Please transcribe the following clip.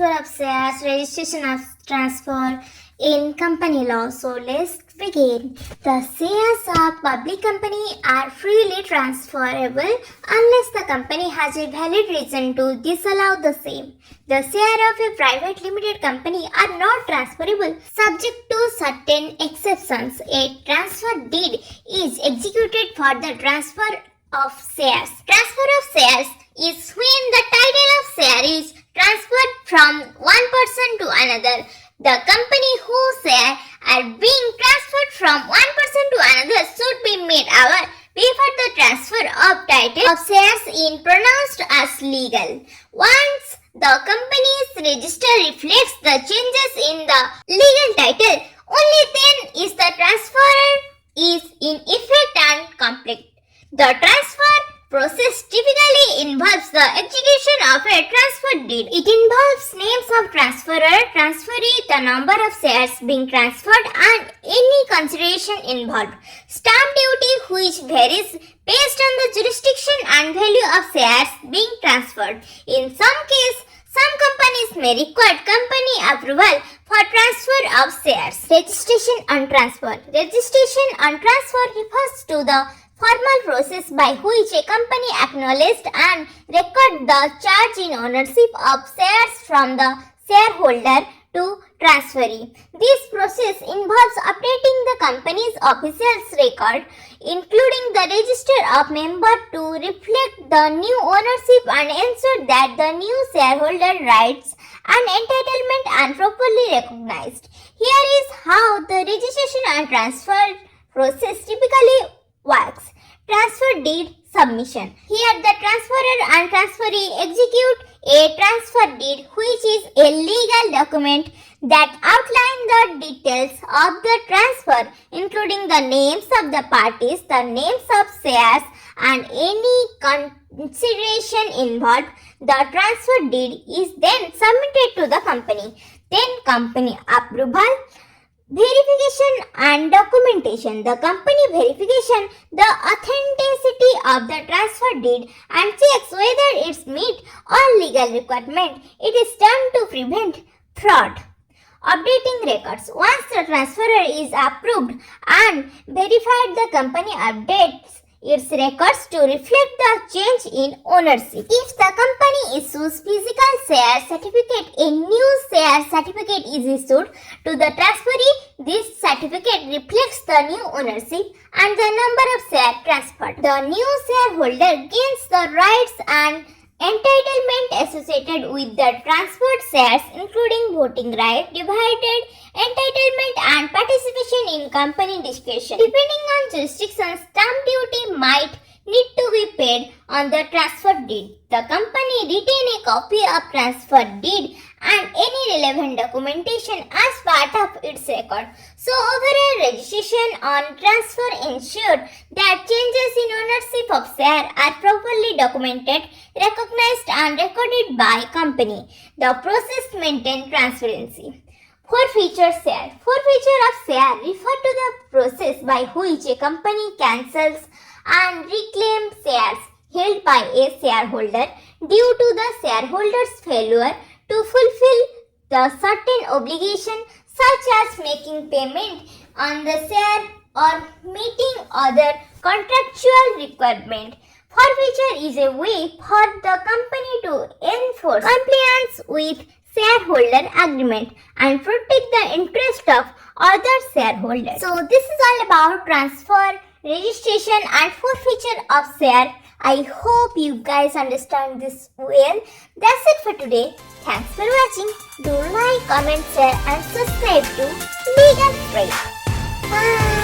transfer of shares, registration of transfer in company law. So let's begin. The shares of public company are freely transferable unless the company has a valid reason to disallow the same. The share of a private limited company are not transferable subject to certain exceptions. A transfer deed is executed for the transfer of shares. Transfer of shares is when the title of share is transferred from one person to another. The company whose shares are being transferred from one person to another should be made aware before the transfer of title of shares is pronounced as legal. Once the company's register reflects the changes in the legal title, only then is the transfer is in effect and complete. The transfer process typically involves the execution of a transfer deed. It involves names of transferor, transferee, the number of shares being transferred, and any consideration involved. Stamp duty, which varies based on the jurisdiction and value of shares being transferred. In some cases, some companies may require company approval for transfer of shares. Registration and transfer. Registration and transfer refers to the formal process by which a company acknowledged and record the charge in ownership of shares from the shareholder to transferee. This process involves updating the company's officials record, including the register of member, to reflect the new ownership and ensure that the new shareholder rights and entitlement are properly recognized. Here is how the registration and transfer process typically works. Transfer deed submission. Here the transferor and transferee execute a transfer deed, which is a legal document that outlines the details of the transfer, including the names of the parties, the names of shares, and any consideration involved. The transfer deed is then submitted to the company. Then company approval, verification and documentation. The company verification the authenticity of the transfer deed and checks whether it meets all legal requirements. It is done to prevent fraud. Updating records. Once the transferor is approved and verified, the company updates its records to reflect the change in ownership. If the company issues physical share certificate, a new share certificate is issued to the transferee. This certificate reflects the new ownership and the number of shares transferred. The new shareholder gains the rights and entitlement associated with the transferred shares, including voting right, divided entitlement, and participation in company discretion. Depending on jurisdiction, stamp duty might need to be paid on the transfer deed. The company retain a copy of transfer deed and any relevant documentation as part of its record. So overall registration on transfer ensured that changes in ownership of share are properly documented, recognized and recorded by company. The process maintains transparency. Forfeiture share. Forfeiture of share refer to the process by which a company cancels and reclaims shares held by a shareholder due to the shareholder's failure to fulfill the certain obligation, such as making payment on the share or meeting other contractual requirement. Forfeiture is a way for the company to enforce compliance with shareholder agreement and protect the interest of other shareholders. So this is all about transfer, registration and forfeiture of share. I hope you guys understand this well. That's it for today. Thanks for watching. Do like, comment, share and subscribe to Legal Trade. Bye.